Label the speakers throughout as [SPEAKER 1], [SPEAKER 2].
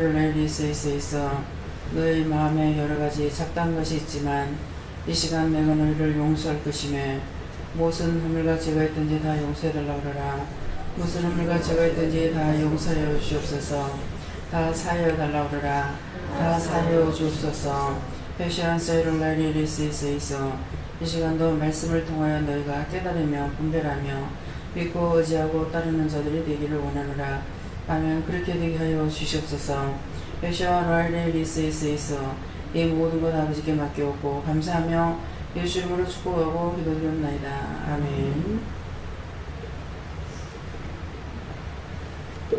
[SPEAKER 1] 세로를 내릴 수 있어. 너희 마음에 여러가지 잡다한 것이 있지만 이 시간 내가 너희를 용서할 것이며 무슨 허물과 죄가 있든지 다 용서해달라 그러라. 무슨 허물과 죄가 있든지 다 용서하여 주옵소서. 다 사하여 달라 그러라. 다 사하여 주옵소서. 패시한 세로를 내릴 수 있어. 이 시간도 말씀을 통하여 너희가 깨달으며 분별하며 믿고 의지하고 따르는 자들이 되기를 원하노라. 아멘. 그렇게 되게 하여 주시옵소서. 여시와 라일리스 있어 이 모든 것 아버지께 맡겨오고 감사하며 예수 이름으로 축복하고 기도드립나이다. 아멘. 네,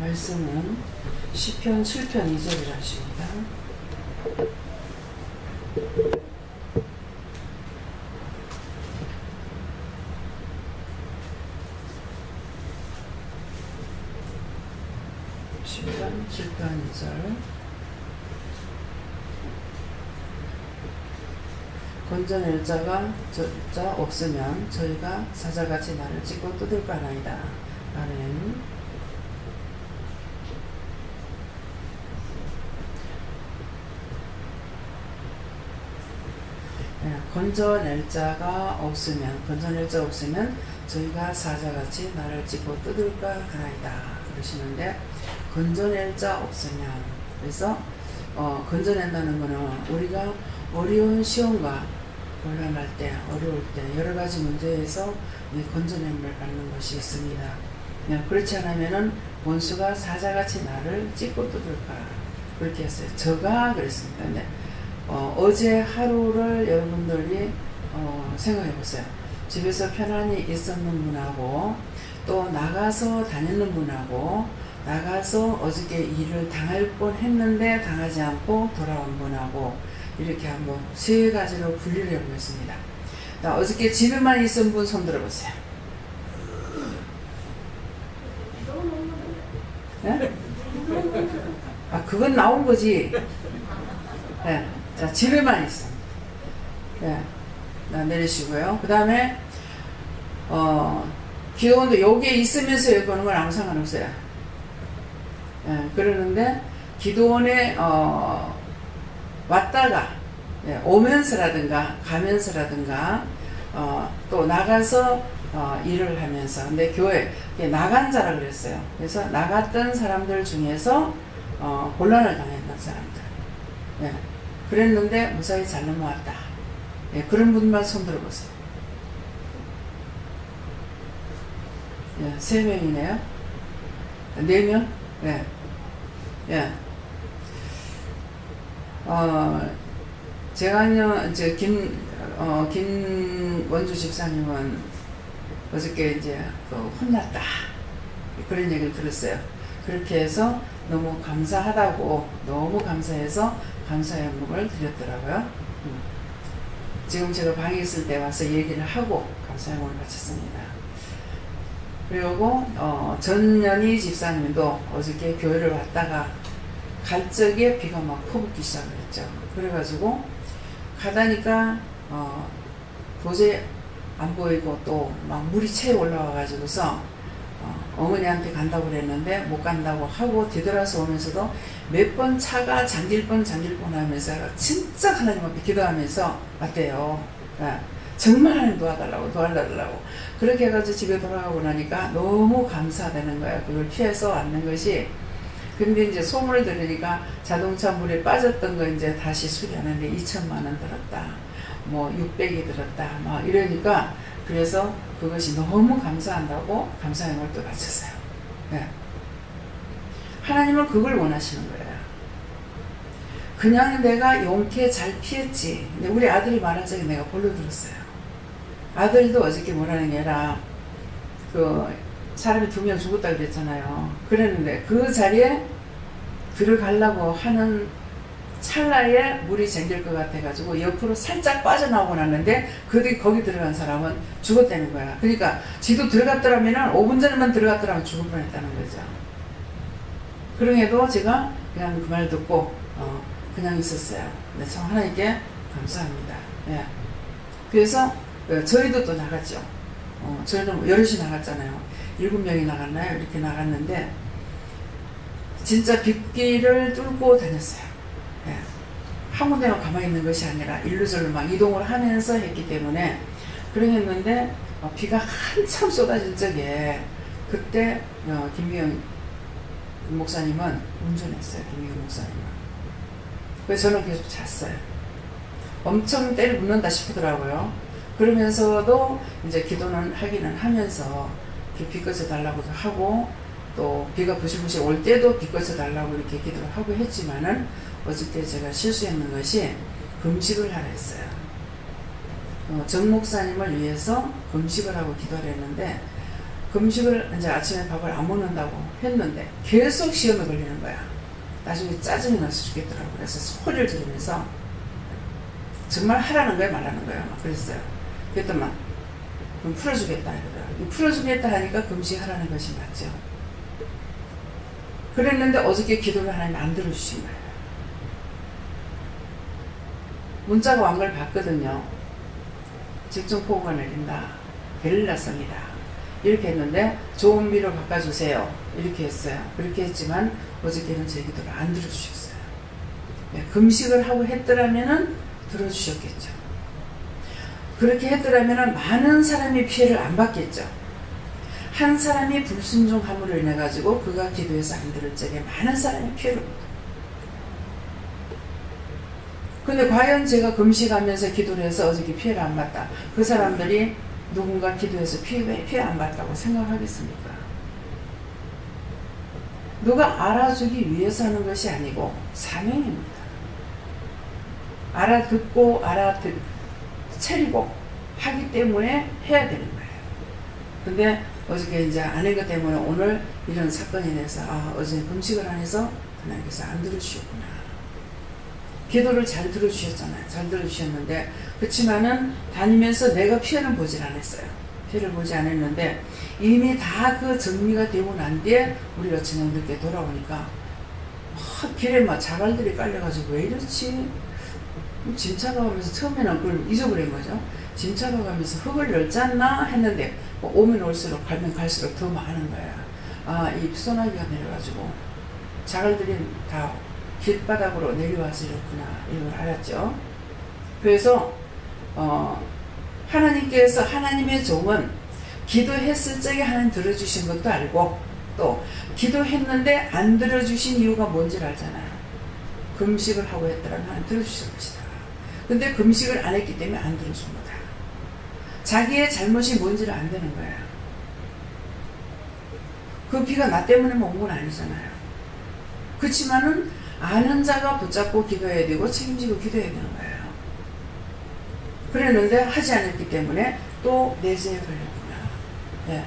[SPEAKER 1] 말씀은 시편 7편 2절을 하십니다. 시편 7편 2절. 건져낼 자가 없으면 저희가 사자같이 나를 찢고 뜯을까 하나이다. 아멘. 네, 건져낼 자가 없으면 저희가 사자같이 나를 찢고 뜯을까 하나이다. 그러시는데 건져낼 자 없으면, 그래서 건져낸다는 것은 우리가 어려운 시험과 곤란할 때, 어려울 때 여러 가지 문제에서 건져냄을 받는 것이 있습니다. 그렇지 않으면은 원수가 사자같이 나를 찢고 뜯을까 그렇게 했어요. 저가 그랬습니다. 근데 어제 하루를 여러분들이 생각해 보세요. 집에서 편안히 있었는 분하고 또 나가서 다니는 분하고 나가서 어저께 일을 당할 뻔 했는데 당하지 않고 돌아온 분하고 이렇게 한번 세 가지로 분리를 해보겠습니다. 어저께 집에만 있은 분 손 들어보세요. 네? 아, 그건 나온 거지. 네. 자, 집에만 있어. 네. 내리시고요. 그 다음에 기도원도 여기에 있으면서 여기 오는 건 아무 상관없어요. 네. 그러는데 기도원에 왔다가 오면서라든가 가면서라든가 또 나가서 일을 하면서, 근데 교회 나간 자라 그랬어요. 그래서 나갔던 사람들 중에서 곤란을 당했던 사람들, 그랬는데 무사히 잘 넘어왔다. 그런 분만 손 들어보세요. 3명이네요. 4명? 제가요, 김원주 집사님은 어저께 이제 혼났다. 그런 얘기를 들었어요. 그렇게 해서 너무 감사하다고, 너무 감사해서 감사의 헌금을 드렸더라고요. 지금 제가 방에 있을 때 와서 얘기를 하고 감사의 헌금을 바쳤습니다. 그리고 전연희 집사님도 어저께 교회를 왔다가 갈 적에 비가 막 퍼붓기 시작을 했죠. 그래가지고 가다니까 도저히 안 보이고 또 막 물이 채 올라와가지고서 어머니한테 간다고 그랬는데 못 간다고 하고 뒤돌아서 오면서도 몇 번 차가 잠길 뻔 하면서 진짜 하나님 앞에 기도하면서 왔대요. 정말 하나님 도와달라고 그렇게 해가지고 집에 돌아가고 나니까 너무 감사되는 거야. 그걸 피해서 왔는 것이. 근데 이제 소문을 들으니까 자동차 물에 빠졌던 거 이제 다시 수리하는데 2천만 원 들었다, 뭐 600이 들었다, 막 이러니까, 그래서 그것이 너무 감사한다고 감사의 헌금을 또 바쳤어요. 하나님은 그걸 원하시는 거예요. 그냥 내가 용케 잘 피했지. 근데 우리 아들이 말한 적에 내가 볼로 들었어요. 아들도 어저께 뭐라는 게 아니라 사람이 2명 죽었다 그랬잖아요. 그랬는데 그 자리에 들어가려고 하는 찰나에 물이 잠길 것 같아가지고 옆으로 살짝 빠져나오고 났는데 거기 들어간 사람은 죽었다는 거야. 그러니까 지도 들어갔더라면 5분 전에만 들어갔더라면 죽을 뻔했다는 거죠. 그럼에도 제가 그냥 그 말 듣고 그냥 있었어요. 근데 참 하나님께 감사합니다. 그래서 저희도 또 나갔죠. 저희는 여럿이 나갔잖아요. 7명이 나갔나요? 이렇게 나갔는데 진짜 빗길을 뚫고 다녔어요. 예. 한 군데만 가만히 있는 것이 아니라 일루절로 막 이동을 하면서 했기 때문에 그러겠는데 비가 한참 쏟아질 적에 그때 김미영 목사님은 운전했어요. 김미영 목사님은. 그래서 저는 계속 잤어요. 엄청 때를 붓는다 싶더라고요. 그러면서도 이제 기도는 하기는 하면서 비 꺼져 달라고도 하고 또 비가 부실부실 올 때도 비 꺼져 달라고 이렇게 기도를 하고 했지만은 어저께 제가 실수했는 것이 금식을 하라 했어요. 정 목사님을 위해서 금식을 하고 기도를 했는데 금식을 이제 아침에 밥을 안 먹는다고 했는데 계속 시험에 걸리는 거야. 나중에 짜증이 나서 죽겠더라고. 그래서 소리를 지르면서 정말 하라는 거야 말라는 거야 막 그랬어요. 그랬더만 그럼 풀어주겠다 이러더라고요. 풀어주겠다 하니까 금식하라는 것이 맞죠. 그랬는데 어저께 기도를 하나님 안 들어주신 거예요. 문자가 온 걸 봤거든요. 집중폭우가 내린다. 게릴라성이다. 이렇게 했는데 좋은 비로 바꿔주세요. 이렇게 했어요. 그렇게 했지만 어저께는 제 기도를 안 들어주셨어요. 네, 금식을 하고 했더라면은 들어주셨겠죠. 그렇게 했더라면은 많은 사람이 피해를 안 받겠죠. 한 사람이 불순종함으로 인해 가지고 그가 기도해서 안 들을 적에 많은 사람이 피해를 받아요. 근데 과연 제가 금식하면서 기도를 해서 어저께 피해를 안 받다. 그 사람들이 누군가 기도해서 피해 안 받다고 생각하겠습니까? 누가 알아주기 위해서 하는 것이 아니고 사명입니다. 알아듣고 차리고 하기 때문에 해야 되는 거예요. 근데 어저께 이제 안 한 것 때문에 오늘 이런 사건이 돼서 어제 금식을 안 해서 하나님께서 안 들어주셨구나. 기도를 잘 들어주셨잖아요. 잘 들어주셨는데 그렇지만은 다니면서 내가 피해는 보질 않았어요. 피해를 보지 않았는데 이미 다 그 정리가 되고 난 뒤에 우리가 저녁 늦게 돌아오니까 길에 막 자갈들이 깔려가지고 왜 이렇지? 짐 차가가면서 처음에는 그걸 잊어버린 거죠. 짐 차가가면서 흙을 열잖나 했는데 오면 올수록 가면 갈수록 더 많은 거야. 이 소나기가 내려가지고 자갈들이 다 길바닥으로 내려와서 이렇구나 이걸 알았죠. 그래서 하나님께서 하나님의 종은 기도했을 적에 하나님 들어주신 것도 알고 또 기도했는데 안 들어주신 이유가 뭔지를 알잖아요. 금식을 하고 했더라면 하나님 들어주실 것이다. 근데 금식을 안 했기 때문에 안 들어준 거다. 자기의 잘못이 뭔지를 안 되는 거야. 그 비가 나 때문에 온 건 아니잖아요. 그렇지만은 아는 자가 붙잡고 기도해야 되고 책임지고 기도해야 되는 거예요. 그랬는데 하지 않았기 때문에 또 내재에 걸렸구나. 네.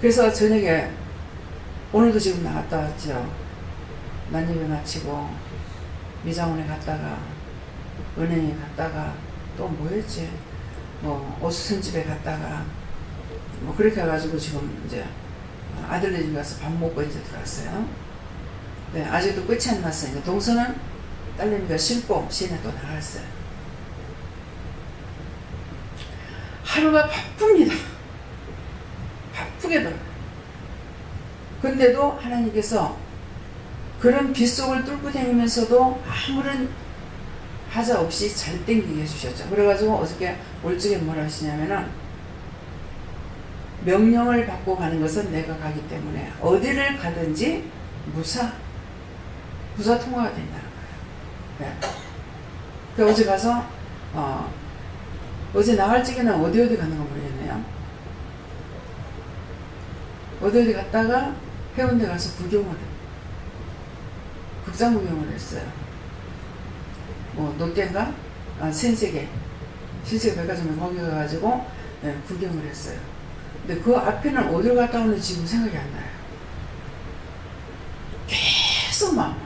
[SPEAKER 1] 그래서 저녁에 오늘도 지금 나갔다 왔죠. 난예배 마치고 미장원에 갔다가 은행에 갔다가 또 뭐였지? 오수선집에 갔다가 그렇게 해가지고 지금 이제 아들네 집 가서 밥 먹고 이제 들어왔어요. 네, 아직도 끝이 안 났어요. 동서는 딸내미가 싣고 시내 또 나갔어요. 하루가 바쁩니다. 바쁘게 돌아요. 근데도 하나님께서 그런 빗속을 뚫고 다니면서도 아무런 하자 없이 잘 땡기게 해주셨죠. 그래가지고 어저께 올적에 뭐라 하시냐면은 명령을 받고 가는 것은 내가 가기 때문에 어디를 가든지 무사 통과가 된다는 거예요. 네. 그 어제 가서 어제 나갈 적에는 어디 가는 거 모르겠네요. 어디 갔다가 해운대 가서 극장 구경을 했어요. 롯데인가? 신세계 백화점에 거기 가가지고 구경을 했어요. 근데 그 앞에는 어디로 갔다 오는지 지금 생각이 안 나요. 계속 막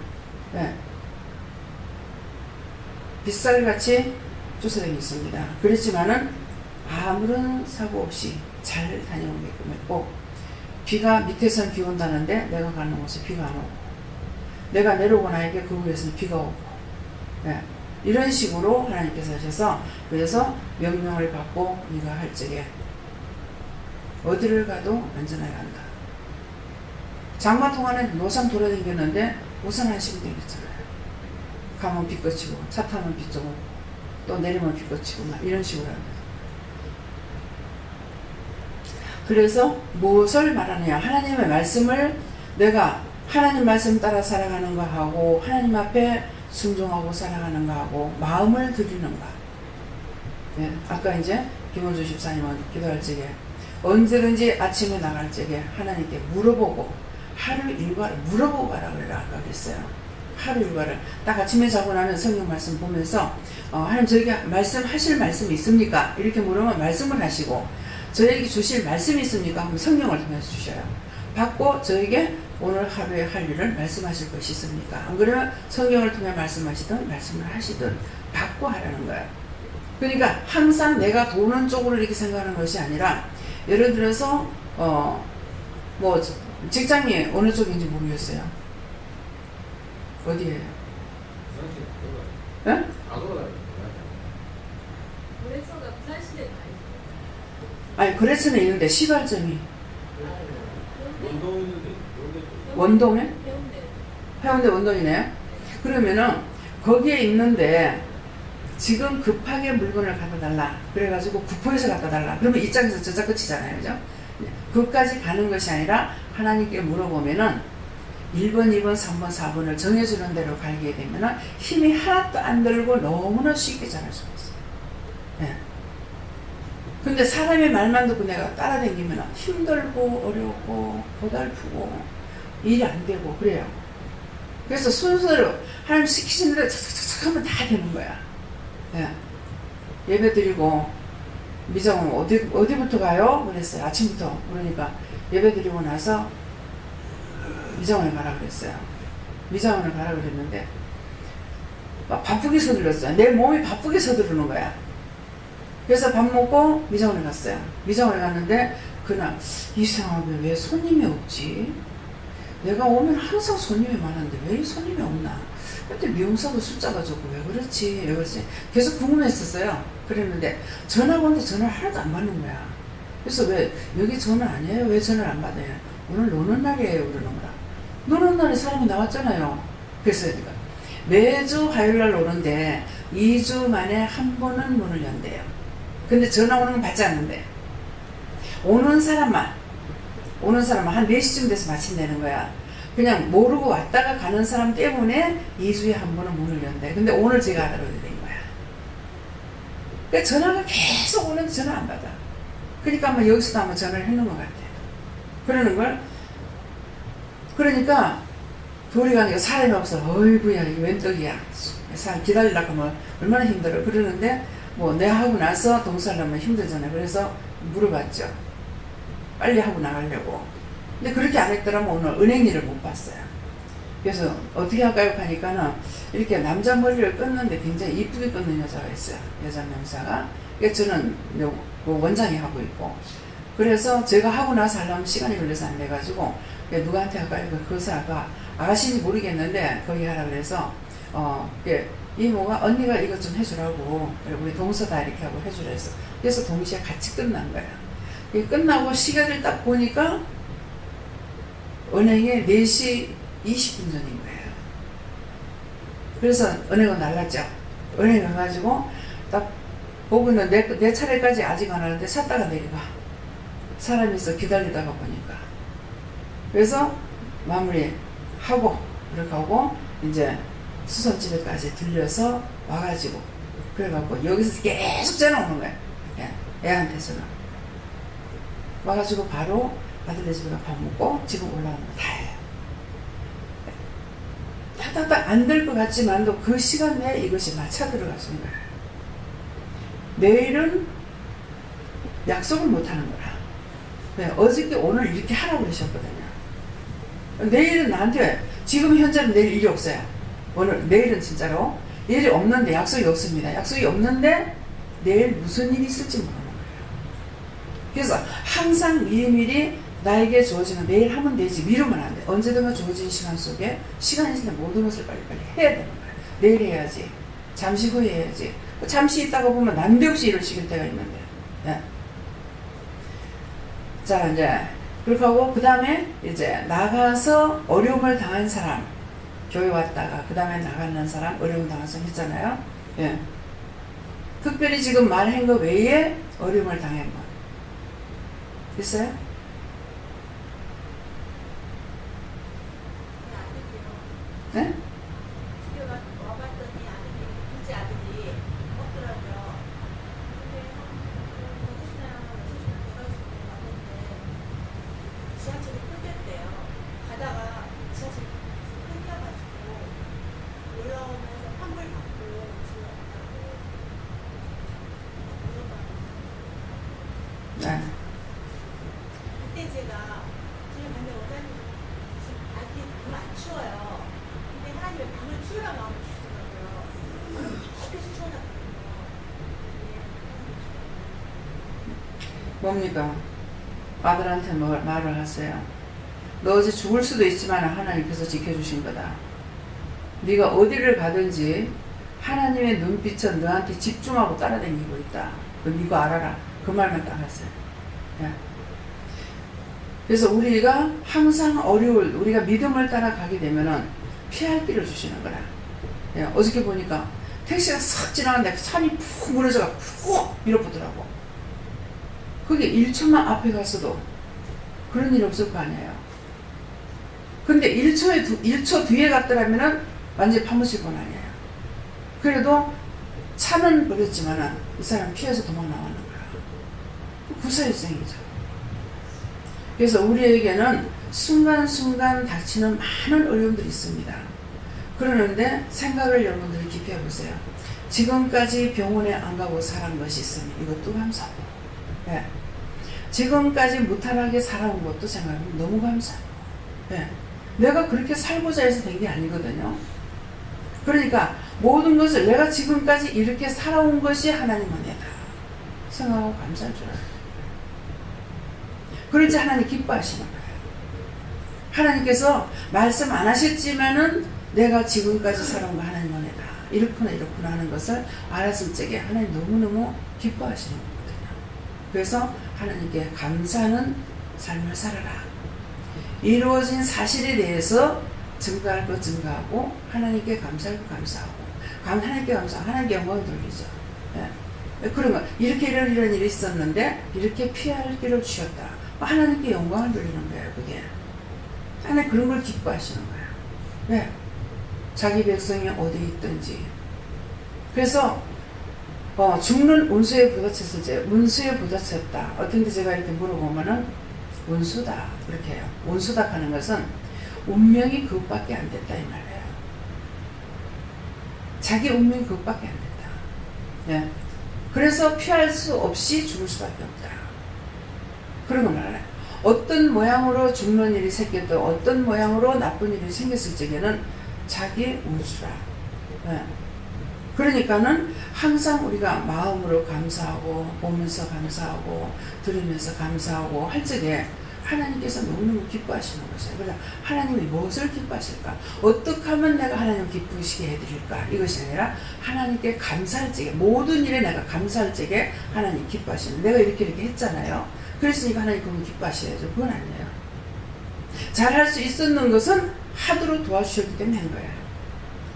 [SPEAKER 1] 빗살같이 쫓아다녔습니다. 그랬지만은 아무런 사고 없이 잘 다녀오게끔 했고 비가 밑에서는 비 온다는데 내가 가는 곳에 비가 안 오고 내가 내려오고 나에게 그 위에서는 비가 오고 이런 식으로 하나님께서 하셔서 그래서 명령을 받고 네가 할 적에 어디를 가도 안전하게 간다. 장마 동안에 노상 돌아다녔는데 우산 한 시간 들렸잖아요. 가면 비 꺼치고 차 타면 비 좀 오고 또 내리면 비 꺼치고 막 이런 식으로 합니다. 그래서 무엇을 말하느냐, 하나님의 말씀을 내가 하나님 말씀 따라 살아가는 거하고 하나님 앞에 순종하고 살아가는 거하고 마음을 드리는 거. 예, 아까 이제 김원주 집사님은 기도할 적에 언제든지 아침에 나갈 적에 하나님께 물어보고 하루 일과를 물어보고 가라 그래라 아까 그랬어요. 하루 일과를 딱 아침에 자고 나면 성경 말씀 보면서 하나님 저에게 말씀하실 말씀이 있습니까? 이렇게 물으면 말씀을 하시고, 저에게 주실 말씀이 있습니까? 하면 성경을 통해서 주셔요. 받고 저에게 오늘 하루에 할 일을 말씀하실 것이 있습니까? 안 그러면 성경을 통해 말씀하시든 말씀을 하시든 받고 하라는 거예요. 그러니까 항상 내가 도는 쪽으로 이렇게 생각하는 것이 아니라, 예를 들어서 뭐 직장이 어느 쪽인지 모르겠어요. 어디에요? 예?
[SPEAKER 2] 거래처가 부산시내에 다 있어요.
[SPEAKER 1] 아니 거래처는 있는데 시발점이 원동에? 해운대 원동이네요. 그러면은 거기에 있는데 지금 급하게 물건을 갖다 달라 그래가지고 구포에서 갖다 달라 그러면 이짝에서 저짝 끝이잖아요. 그죠? 그것까지 가는 것이 아니라 하나님께 물어보면은 1번, 2번, 3번, 4번을 정해주는 대로 가게 되면은 힘이 하나도 안 들고 너무나 쉽게 잘할 수가 있어요. 예. 근데 사람의 말만 듣고 내가 따라다니면 힘들고 어렵고 고달프고 일이 안 되고 그래요. 그래서 순서로 하나님 시키신 대로 착착착 하면 다 되는 거야. 예. 예배 드리고 미정 어디부터 가요? 그랬어요. 아침부터. 그러니까 예배 드리고 나서 미장원에 가라 그랬어요. 미장원에 가라 그랬는데 막 바쁘게 서둘렀어요. 내 몸이 바쁘게 서두르는 거야. 그래서 밥 먹고 미장원에 갔어요. 미장원에 갔는데 그날 이상하게 왜 손님이 없지? 내가 오면 항상 손님이 많은데 왜 손님이 없나? 근데 미용사도 숫자가 적고 왜 그렇지? 왜 그렇지? 계속 궁금했었어요. 그랬는데 전화가 오는데 전화를 하나도 안 받는 거야. 그래서 왜 여기 전화 안 해요? 왜 전화를 안 받아요? 오늘 노는 날이에요. 그러는 거야. 노는 날에 사람이 나왔잖아요. 그래서 내가 매주 화요일날 오는데 2주 만에 한 번은 문을 연대요. 근데 전화 오는 건 받지 않는데 오는 사람만 한 4시쯤 돼서 마친다는 거야. 그냥 모르고 왔다가 가는 사람 때문에 2주에 한 번은 문을 연대. 근데 오늘 제가 알아보게 된 거야. 그러니까 전화가 계속 오는데 전화 안 받아. 그러니까 아마 여기서도 한번 전화를 해놓은 것 같아. 그러는 걸. 그러니까 둘이 가니까 사람이 없어. 어이구야 이게 웬 떡이야. 사람 기다리려고 하면 얼마나 힘들어. 그러는데 뭐 내 하고 나서 동사하려면 힘들잖아. 그래서 물어봤죠. 빨리 하고 나가려고. 근데 그렇게 안 했더라면 오늘 은행 일을 못 봤어요. 그래서 어떻게 할까요? 하니까는 이렇게 남자 머리를 끊는데 굉장히 이쁘게 끊는 여자가 있어요. 여자 명사가. 그래서 저는 원장이 하고 있고. 그래서 제가 하고 나서 하려면 시간이 걸려서 안 돼가지고 누구한테 할까요? 그것을 아까 아가씨인지 모르겠는데 거기 하라 그래서 이모가 언니가 이것 좀 해주라고 우리 동서다 이렇게 하고 해주라 했어. 그래서 동시에 같이 끝난 거야. 끝나고 시간을 딱 보니까 은행에 4시 20분 전인 거예요. 그래서 은행은 날랐죠. 은행 가가지고 딱 보고 있는 내 차례까지 아직 안 하는데 샀다가 내려가. 사람이 있어 기다리다가 보니까. 그래서 마무리하고 그렇게 하고 이제 수선집에까지 들려서 와가지고 그래갖고 여기서 계속 전화 오는 거야. 애한테서는. 와가지고 바로 아들네 집에 밥 먹고 지금 올라오는 거 다 해요. 딱딱딱 안 될 것 같지만도 그 시간 내에 이것이 맞춰 들어가시는 거예요. 내일은 약속을 못 하는 거야. 네, 어저께 오늘 이렇게 하라고 그러셨거든요. 내일은 나한테 지금 현재는 내일 일이 없어요. 내일은 진짜로 일이 없는데 약속이 없습니다. 약속이 없는데 내일 무슨 일이 있을지 모르는 거예요. 그래서 항상 미리미리 나에게 주어지는 내일 하면 되지 미루면 안 돼. 언제든가 주어진 시간 속에 시간 있을 때 모든 것을 빨리빨리 해야 되는 거예요. 내일 해야지. 잠시 후에 해야지. 잠시 있다가 보면 난데없이 일을 시킬 때가 있는데. 네. 자 이제 그렇게 하고 그 다음에 이제 나가서 어려움을 당한 사람, 교회 왔다가 그 다음에 나가는 사람 어려움 당한 사람 있잖아요. 예. 특별히 지금 말한 거 외에 어려움을 당한 분 있어요? 네?
[SPEAKER 2] 집에 와봤더니 아들이, 둘째 아들이 없더라고요. 근데 한 5시나 6시나 돼가지고 왔는데 지하철이 끊겼대요. 가다가 지하철이 끊겨가지고 올라오면서 환불 받고 집에 왔다고 물어봤는데
[SPEAKER 1] 네.
[SPEAKER 2] 그때 제가 집에 갔는데 원장님 지금 아기 방을 안 치워요. 근데 하나님의 방을 치우라 마음을 주시더라고요. 햇빛이 치워놨거든요.
[SPEAKER 1] 뭡니까? 아들한테 말을 하세요. 너 어제 죽을 수도 있지만 하나님께서 지켜주신 거다. 네가 어디를 가든지 하나님의 눈빛은 너한테 집중하고 따라다니고 있다. 네가 알아라. 그 말만 딱 하세요. 예. 그래서 우리가 항상 우리가 믿음을 따라가게 되면은 피할 길을 주시는 거라. 예. 어저께 보니까 택시가 싹 지나갔는데 산이 푹 무너져가 푹 밀어붙더라고. 그게 1초만 앞에 갔어도 그런 일 없을 거 아니에요. 근데 1초 뒤에 갔더라면은 완전히 파묻힐 건 아니에요. 그래도 차는 버렸지만은 이 사람 피해서 도망 나가는 거야. 구사일생이죠. 그래서 우리에게는 순간순간 닥치는 많은 어려움들이 있습니다. 그러는데 생각을 여러분들이 깊이 해보세요. 지금까지 병원에 안 가고 살아온 것이 있으면 이것도 감사하고, 예. 지금까지 무탈하게 살아온 것도 생각하면 너무 감사하고, 예. 내가 그렇게 살고자 해서 된 게 아니거든요. 그러니까 모든 것을 내가 지금까지 이렇게 살아온 것이 하나님 은혜다 생각하고 감사할 줄 알아요. 그럴 때 하나님 기뻐하시는 거예요. 하나님께서 말씀 안 하셨지만은 내가 지금까지 살아온 거 하나님 은혜다. 이렇구나 하는 것을 알았을 적에 하나님 너무너무 기뻐하시는 거거든요. 그래서 하나님께 감사하는 삶을 살아라. 이루어진 사실에 대해서 증거할 것 증거하고 하나님께 감사할 것 감사하고 하나님께 감사하고 하나님께 영광을 돌리죠. 예. 그런 거 이렇게 이런 일이 있었는데 이렇게 피할 길을 주셨다. 하나님께 영광을 돌리는 거예요. 그게 하나님 그런 걸 기뻐하시는 거예요. 왜? 자기 백성이 어디 있든지. 그래서 죽는 운수에 부딪혔을 때 운수에 부딪혔다. 어떤 데 제가 이렇게 물어보면은 운수다 그렇게 해요. 운수다 하는 것은 운명이 그것밖에 안 됐다 이 말이에요. 자기 운명이 그것밖에 안 됐다. 예. 그래서 피할 수 없이 죽을 수밖에 없다. 그런 거 말해요. 어떤 모양으로 죽는 일이 생겨도 어떤 모양으로 나쁜 일이 생겼을 적에는 자기 운수라. 예. 그러니까는 항상 우리가 마음으로 감사하고 보면서 감사하고 들으면서 감사하고 할 적에 하나님께서 너무너무 기뻐하시는 것이에요. 그래서 하나님이 무엇을 기뻐하실까? 어떻게 하면 내가 하나님 기쁘시게 해드릴까? 이것이 아니라 하나님께 감사할 적에 모든 일에 내가 감사할 적에 하나님 기뻐하시는 내가 이렇게 했잖아요. 그랬으니까 하나님 그건 기뻐하셔야죠. 그건 아니에요. 잘할 수 있었는 것은 하도록 도와주셨기 때문에 한 거예요.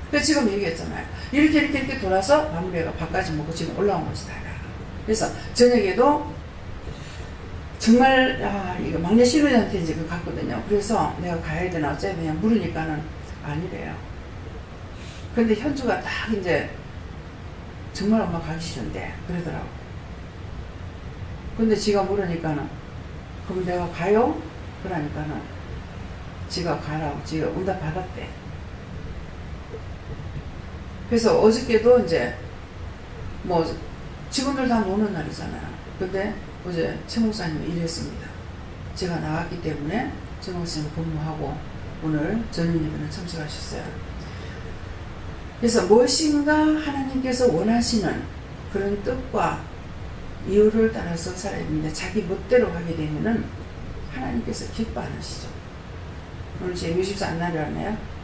[SPEAKER 1] 그래서 지금 얘기했잖아요. 이렇게 돌아서 마무리가 밥까지 먹고 지금 올라온 것이다. 그래서 저녁에도 정말 이거 막내 신우한테 이제 그거 갔거든요. 그래서 내가 가야 되나 어쩌야 되냐 물으니까는 아니래요. 근데 현주가 딱 이제 정말 엄마 가기 싫은데 그러더라고. 근데 지가 물으니까는 그럼 내가 가요? 그러니까는 지가 가라고 지가 응답 받았대. 그래서 어저께도 이제 뭐 직원들 다 노는 날이잖아요. 근데 어제 최 목사님이 일했습니다. 제가 나왔기 때문에 최 목사님 근무하고 오늘 저녁 예배는 참석하셨어요. 그래서 무엇인가 하나님께서 원하시는 그런 뜻과 이유를 따라서 살아야 됩니다. 자기 멋대로 하게 되면은 하나님께서 기뻐 안 하시죠. 오늘 제 뮤직사 안 나려하네요.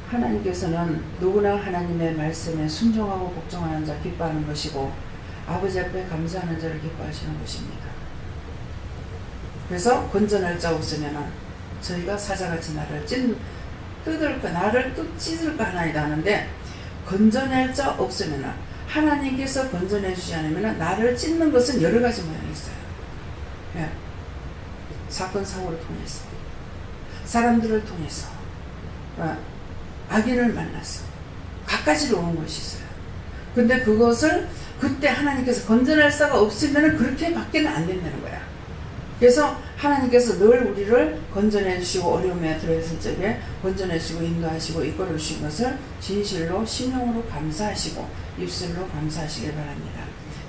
[SPEAKER 1] 하나님께서는 누구나 하나님의 말씀에 순종하고 복종하는 자 기뻐하는 것이고 아버지 앞에 감사하는 자를 기뻐하시는 것입니다. 그래서 건전할 자 없으면은 저희가 사자같이 나를 뜯을까 나를 찢을까 하나이다 하는데 건전할 자 없으면은 하나님께서 건전해 주지 않으면은 나를 찢는 것은 여러 가지 모양이 있어요. 예. 사건 사고를 통해서 사람들을 통해서 악인을 만나서 갖가지로 오는 것이 있어요. 근데 그것을 그때 하나님께서 건전할 자가 없으면 그렇게 밖에는 안 된다는 거야. 그래서 하나님께서 늘 우리를 건전해 주시고 어려움에 들어있을 적에 건전해 주시고 인도하시고 이끌어 주신 것을 진실로 심령으로 감사하시고 입술로 감사하시길 바랍니다.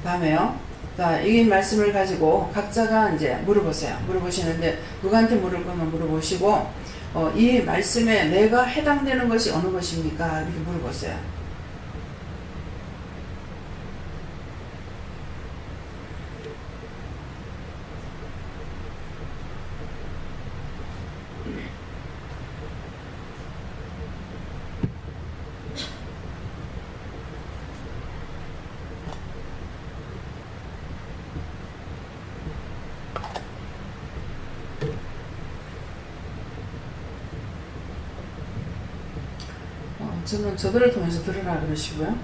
[SPEAKER 1] 다음에요. 자, 이 말씀을 가지고 각자가 이제 물어보세요. 물어보시는데 누구한테 물을 거면 물어보시고 이 말씀에 내가 해당되는 것이 어느 것입니까? 이렇게 물어보세요. 저는 저들을 통해서 들으라 그러시고요.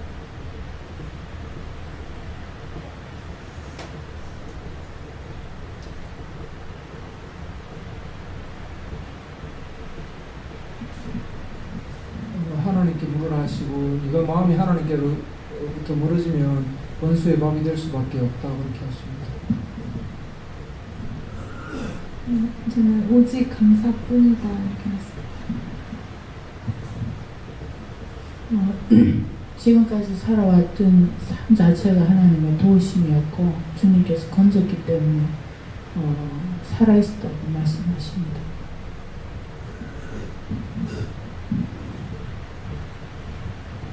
[SPEAKER 3] 하나님께 물으라 하시고 이거 마음이 하나님께로부터 멀어지면 원수의 밥이 될 수밖에 없다고 그렇게 하십니다.
[SPEAKER 4] 저는 오직 감사뿐이다 이렇게 했습니다. 지금까지 살아왔던 삶 자체가 하나님의 도우심이었고 주님께서 건졌기 때문에 살아있었다고 말씀하십니다.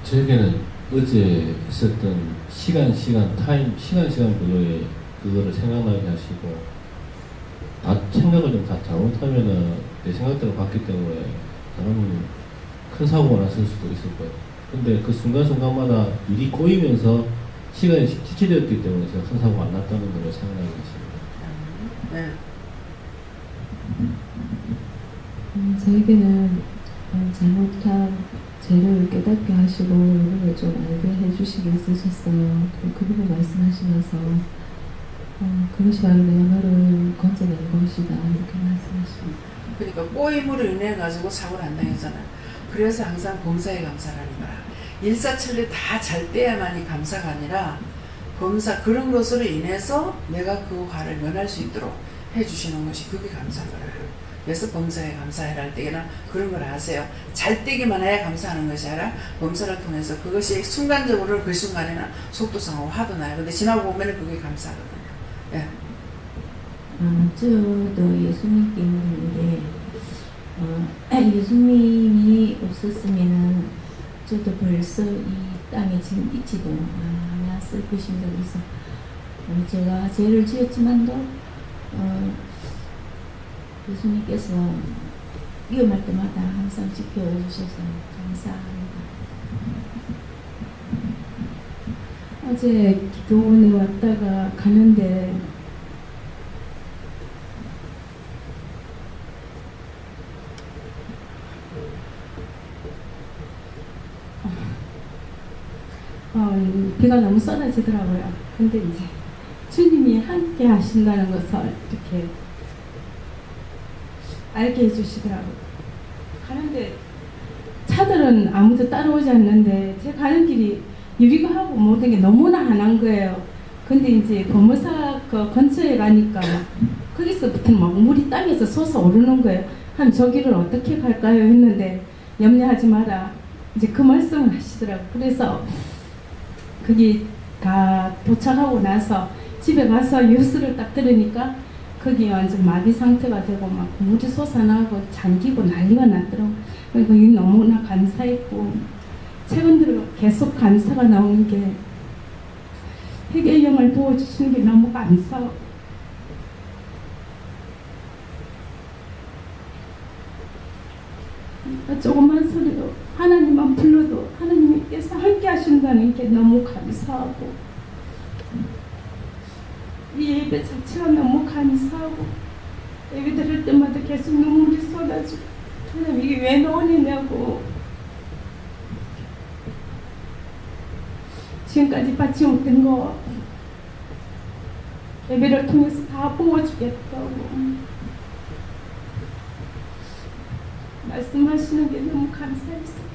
[SPEAKER 5] 저에게는 어제 있었던 시간 별로에 그거를 생각나게 하시고 생각을 좀 다 잘못하면은 내 생각대로 갔기 때문에 사람은 큰 사고가 났을 수도 있을 거예요. 근데 그 순간순간마다 일이 꼬이면서 시간이 지체되었기 때문에 제가 큰 사고가 안 났다는 걸 생각하고 있습니다.
[SPEAKER 1] 네.
[SPEAKER 4] 저에게는 잘못한 죄를 깨닫게 하시고 이걸 좀 알게 해주시기 있으셨어요. 그 부분 말씀하시면서 그것이 바로 내 너를 건져낸 것이다 이렇게 말씀하십니다.
[SPEAKER 1] 그러니까 꼬임으로 인해 가지고 사고를 안 당했잖아요. 그래서 항상 범사에 감사라는 거야. 일사천리 다 잘 때야만이 감사가 아니라 범사 그런 것으로 인해서 내가 그 화를 면할 수 있도록 해주시는 것이 그게 감사인 거예요. 그래서 범사에 감사해라 할 때에는 그런 걸 아세요. 잘 때기만 해야 감사하는 것이 아니라 범사를 통해서 그것이 순간적으로 그 순간에는 속도 상하고 화도 나요. 근데 지나고 보면 그게 감사하거든요. 예.
[SPEAKER 4] 这도 예수님께 있는데 예수님이 없었으면은 저도 벌써 이 땅에 지금 있지도 않았을 것입니다. 그래서 제가 죄를 지었지만도 예수님께서 위험할 때마다 항상 지켜주셔서 감사합니다. 어제 기도원에 왔다가 가는데 비가 너무 쏟아지더라고요. 근데 이제 주님이 함께 하신다는 것을 이렇게 알게 해주시더라고요. 가는데 차들은 아무도 따라오지 않는데 제가 가는 길이 유리구하고 모든 게 너무나 환한 거예요. 근데 이제 범어사 그 근처에 가니까 거기서부터 막 물이 땅에서 솟아오르는 거예요. 한 저 길을 어떻게 갈까요? 했는데 염려하지 마라. 이제 그 말씀을 하시더라고요. 그래서 거기 다 도착하고 나서 집에 가서 뉴스를 딱 들으니까 거기 완전 마비 상태가 되고 막 물이 솟아나고 잠기고 난리가 났더라고요. 그리고 너무나 감사했고 최근 들어 계속 감사가 나오는 게 회개의 영을 부어주시는 게 너무 감사하고 조그만 소리로 하나님만 불러도 하나님께서 함께 하신다는 게 너무 감사하고 이 예배 자체가 너무 감사하고 예배 들을 때마다 계속 눈물이 쏟아지고 하나님 이게 왜 나오느냐고 지금까지 받지 못한 거 예배를 통해서 다 부어주겠다고 말씀하시는 게 너무 감사했어요.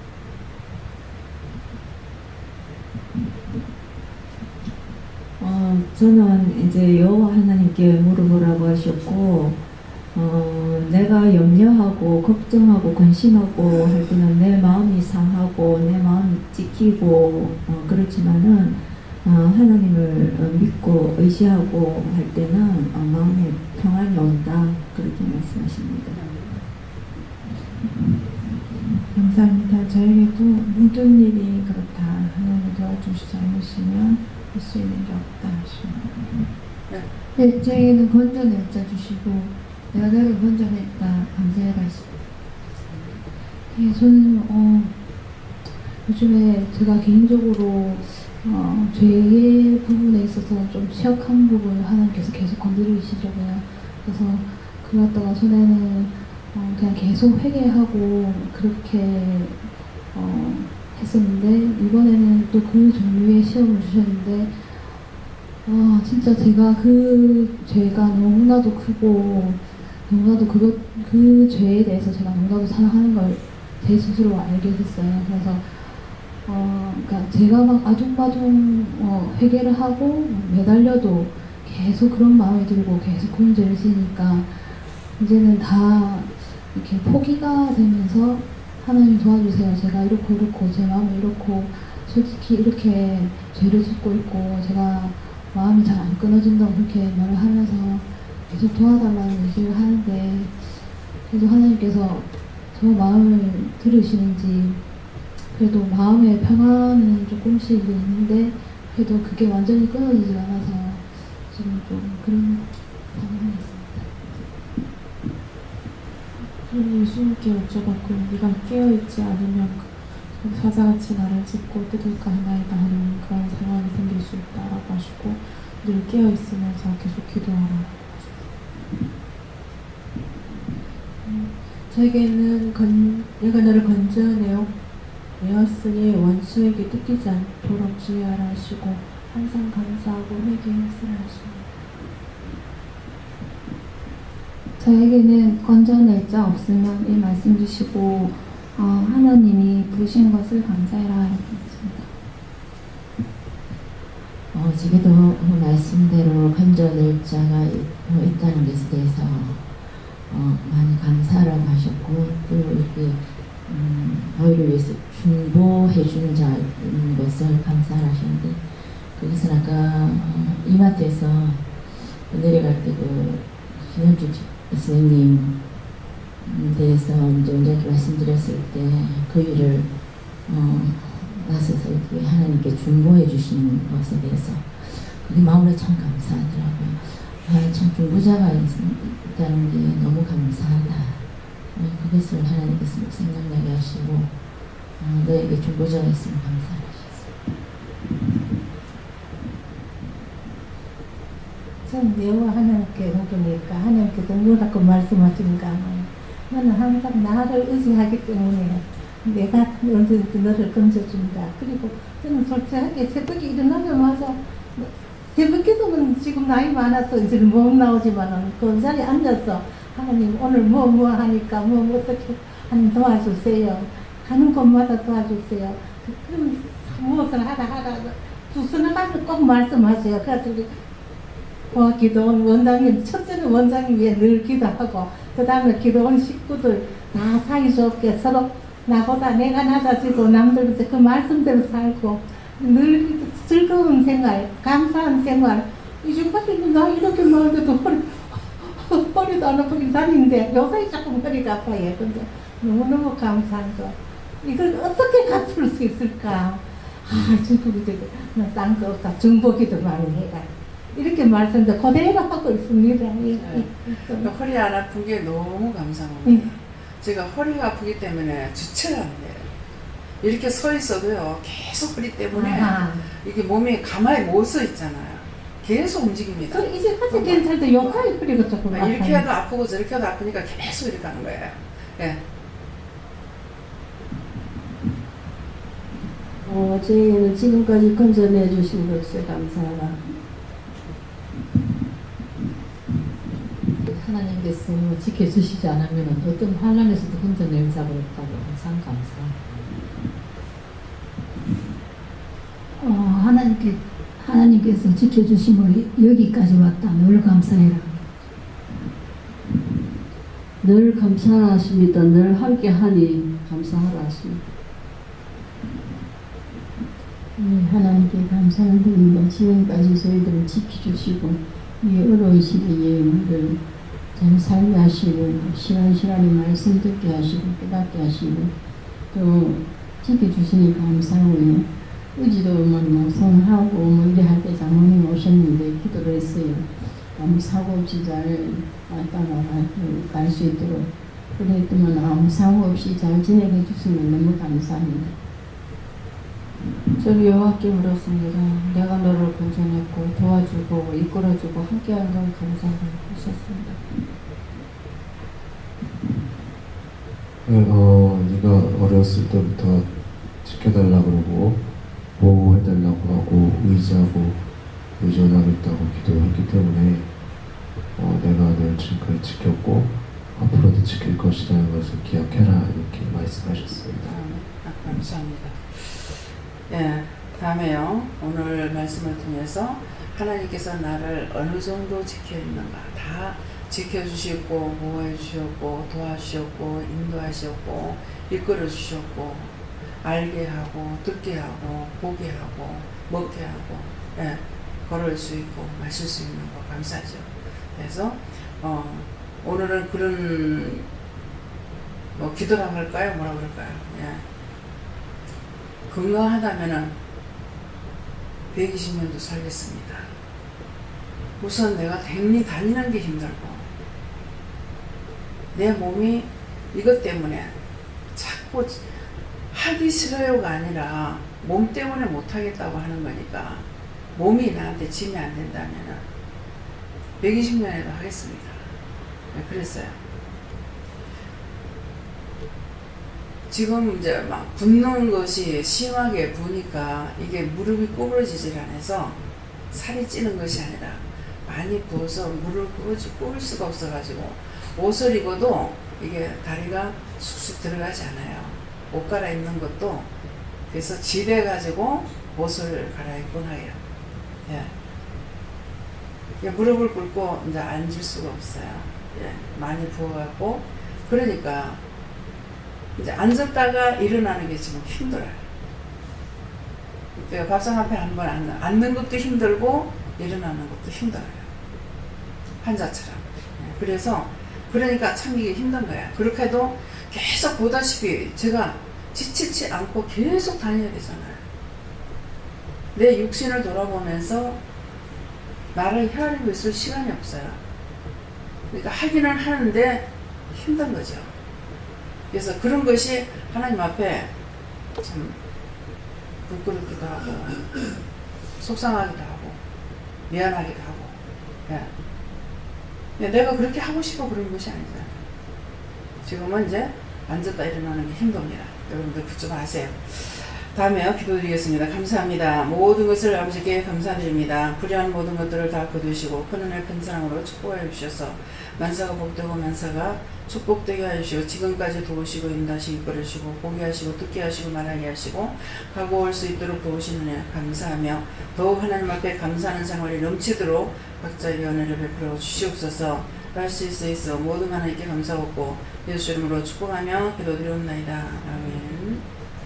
[SPEAKER 6] 저는 이제 여호와 하나님께 물어보라고 하셨고, 내가 염려하고 걱정하고 관심하고 할 때는 내 마음이 상하고 내 마음이 찢기고 그렇지만은 하나님을 믿고 의지하고 할 때는 마음에 평안이 온다, 그렇게 말씀하십니다.
[SPEAKER 7] 감사합니다. 저에게도 모든 일이 그렇다. 하나님 도와주시지 않으시면 할 수 있는 게 없다 하십니다. 네, 저에게는 건져 날짜 주시고 내가 너를 건져냈다. 감사해라 하십니다. 네, 저는 요즘에 제가 개인적으로 죄의 부분에 있어서 좀 취약한 부분을 하나님께서 계속 건드리시더라고요. 그래서 그걸 갖다가 전에는 그냥 계속 회개하고 그렇게 했었는데 이번에는 또 그 종류의 시험을 주셨는데 진짜 제가 그 죄가 너무나도 크고 너무나도 그 죄에 대해서 제가 너무나도 사랑하는 걸 제 스스로 알게 됐어요. 그래서 그러니까 제가 막 아둥바둥 회개를 하고 매달려도 계속 그런 마음이 들고 계속 그런 죄를 지니까 이제는 다 이렇게 포기가 되면서 하나님 도와주세요. 제가 이렇고 제 마음이 이렇고 솔직히 이렇게 죄를 짓고 있고 제가 마음이 잘 안 끊어진다고 그렇게 말을 하면서 계속 도와달라는 얘기를 하는데 그래도 하나님께서 저 마음을 들으시는지 그래도 마음의 평안은 조금씩 있는데 그래도 그게 완전히 끊어지지 않아서 지금 좀 그런 상황이 있습니다. 예수님께 여쭤봤고 네가 깨어있지 않으면 사자같이 나를 짚고 뜯을까 하나이다 하는 그런 상황이 생길 수 있다라고 하시고 늘 깨어있으면서 계속 기도하라. 저에게는 내가 너를 건져내었으니 원수에게 뜯기지 않도록 주의하라 하시고 항상 감사하고 회개했으라 하십니다.
[SPEAKER 8] 저에게는 건져낼 자 없으면 이 말씀 주시고 하나님이 부르신 것을 감사해라 이렇게 했습니다.
[SPEAKER 6] 제게도 말씀대로 건져낼 자가 있다는 것에 대해서 많이 감사라고 하셨고 또 이렇게 저희를 위해서 중보해 주는 자 있는 것을 감사하셨는데 그것은 아까 이마트에서 내려갈 때 그 김현주 선생님 대해서 이제 말씀드렸을 때 그 일을 나서서 이렇게 하나님께 중보해 주시는 것에 대해서 그게 마음으로 참 감사하더라고요. 참 중보자가 있다는 게 너무 감사하다. 그것을 하나님께서 생각나게 하시고 너에게 중보자가 있으면 감사하셨습니다.
[SPEAKER 9] 저는 여호와 하나님께 믿으니까 하나님께서 뭐라고 말씀하시는가 나는 항상 나를 의지하기 때문에 내가 언제든지 너를 건져준다. 그리고 저는 솔직하게 새벽에 일어나자마자 새벽기도는 지금 나이 많아서 이제 못 나오지만은 그 자리에 앉아서 하나님 오늘 뭐 하니까 어떻게 하나님 도와주세요. 가는 곳마다 도와주세요. 그럼 무엇을 하라 두 손을 가지고 꼭 말씀하세요. 그래서 기도원 원장님, 첫째는 원장님 위해 늘 기도하고 그 다음에 기도원 식구들 다 사이좋게 서로 나보다 내가 낮아지고 남들보다 그 말씀대로 살고 늘 즐거운 생활, 감사한 생활. 이제까지 나 이렇게 말해도 허리도 안 아프긴 다니는데 요새 조금 허리가 아파요. 근데 너무너무 감사한 거. 이걸 어떻게 갖출 수 있을까? 중국이들 딴거 없다. 중보기도 많이 해가. 이렇게 말씀도 그대로 하고 있습니다.
[SPEAKER 1] 허리 안 아픈 게 너무 감사합니다. 제가 허리가 아프기 때문에 주체가 안 돼요. 이렇게 서 있어도요 계속 허리 때문에
[SPEAKER 9] 아하.
[SPEAKER 1] 이게 몸이 가만히 못 서 있잖아요. 계속 움직입니다.
[SPEAKER 9] 그 이제 같이 괜찮을 때 욕할 뿌리고 조금
[SPEAKER 1] 이렇게
[SPEAKER 9] 아파요.
[SPEAKER 1] 해도 아프고 저렇게 해도 아프니까 계속 이렇게 하는 거예요. 예.
[SPEAKER 10] 저희는 지금까지 건져내 주신 것에 감사하라.
[SPEAKER 6] 하나님께서 지켜주시지 않으면 어떤 환란에서도 건져낼 자가 없다고 항상 감사합니다.
[SPEAKER 11] 하나님께서 지켜주심으로 여기까지 왔다. 늘 감사해라.
[SPEAKER 10] 늘 감사하십니다. 늘 함께하니 감사하라 하십니다.
[SPEAKER 11] 하나님께 감사를 드립니다. 지금까지 저희들을 지켜주시고 이 어려운 시기에 늘 잘 살게 하시고 시간에 말씀 듣게 하시고 깨닫게 하시고 또 지켜주시니 감사하고요. 의지도 성하고 이래 할 때 장모님 오셨는데 기도를 했어요. 아무 사고 없이 잘 왔다가 갈 수 있도록 그랬더만 아무 사고 없이 잘 지내게 해주시면 너무 감사합니다.
[SPEAKER 6] 저는 여호와께 물었습니다. 내가 너를 구원했고 도와주고 이끌어주고 함께한 걸 감사하셨습니다.
[SPEAKER 12] 네가 어렸을 때부터 지켜달라고 그러고 보호해달라고 하고 의지하고 의존하겠다고 기도했기 때문에 내가 널 지금까지 지켰고 앞으로도 지킬 것이라는 것을 기억해라 이렇게 말씀하셨습니다.
[SPEAKER 1] 감사합니다. 예, 다음에요. 오늘 말씀을 통해서 하나님께서 나를 어느 정도 지켜있는가 다 지켜주셨고 보호해주셨고 도와주셨고 인도하셨고 이끌어주셨고 알게 하고 듣게 하고 보게 하고 먹게 하고 예, 걸을 수 있고 마실 수 있는 거 감사하죠. 그래서 오늘은 그런 기도라고 할까요? 뭐라 그럴까요? 예. 건강하다면은 120년도 살겠습니다. 우선 내가 다니는 게 힘들고 내 몸이 이것 때문에 자꾸 하기 싫어요가 아니라 몸 때문에 못하겠다고 하는 거니까 몸이 나한테 짐이 안 된다면은 120년에도 하겠습니다. 네, 그랬어요. 지금 이제 막 붓는 것이 심하게 부니까 이게 무릎이 구부러지질 않아서 살이 찌는 것이 아니라 많이 부어서 무릎을 꿇을 수가 없어가지고 옷을 입어도 이게 다리가 쑥쑥 들어가지 않아요. 옷 갈아입는 것도 그래서 집에가지고 옷을 갈아입곤 해요. 예. 무릎을 꿇고 이제 앉을 수가 없어요. 예. 많이 부어갖고 그러니까 이제 앉았다가 일어나는 게 지금 힘들어요. 밥상 앞에 한번 앉는 것도 힘들고 일어나는 것도 힘들어요. 환자처럼. 그래서 그러니까 참 이게 힘든 거야. 그렇게 해도 계속 보다시피 제가 지치지 않고 계속 다녀야 되잖아요. 내 육신을 돌아보면서 나를 헤아리고 있을 시간이 없어요. 그러니까 하기는 하는데 힘든 거죠. 그래서 그런 것이 하나님 앞에 참 부끄럽기도 하고 속상하기도 하고 미안하기도 하고 예. 내가 그렇게 하고 싶어 그런 것이 아니잖아요. 지금은 이제 앉았다 일어나는 게 힘듭니다. 여러분들 그좀 아세요. 다음에요. 기도드리겠습니다. 감사합니다. 모든 것을 아버지께 감사드립니다. 불의한 모든 것들을 다 거두시고 큰 은혜 큰 사랑으로 축복하여 주셔서 만사가 복되고 만사가 축복되게 하시고 지금까지 도우시고 인도하시고 이끌으시고 보게 하시고 듣게 하시고 말하게 하시고 가고 올 수 있도록 도우시는 애 감사하며 더욱 하나님 앞에 감사하는 생활이 넘치도록 각자에게 은혜를 베풀어 주시옵소서. 할 수 있어 모든 하나님께 감사하고 예수 이름으로 축복하며 기도드리옵나이다. 아멘.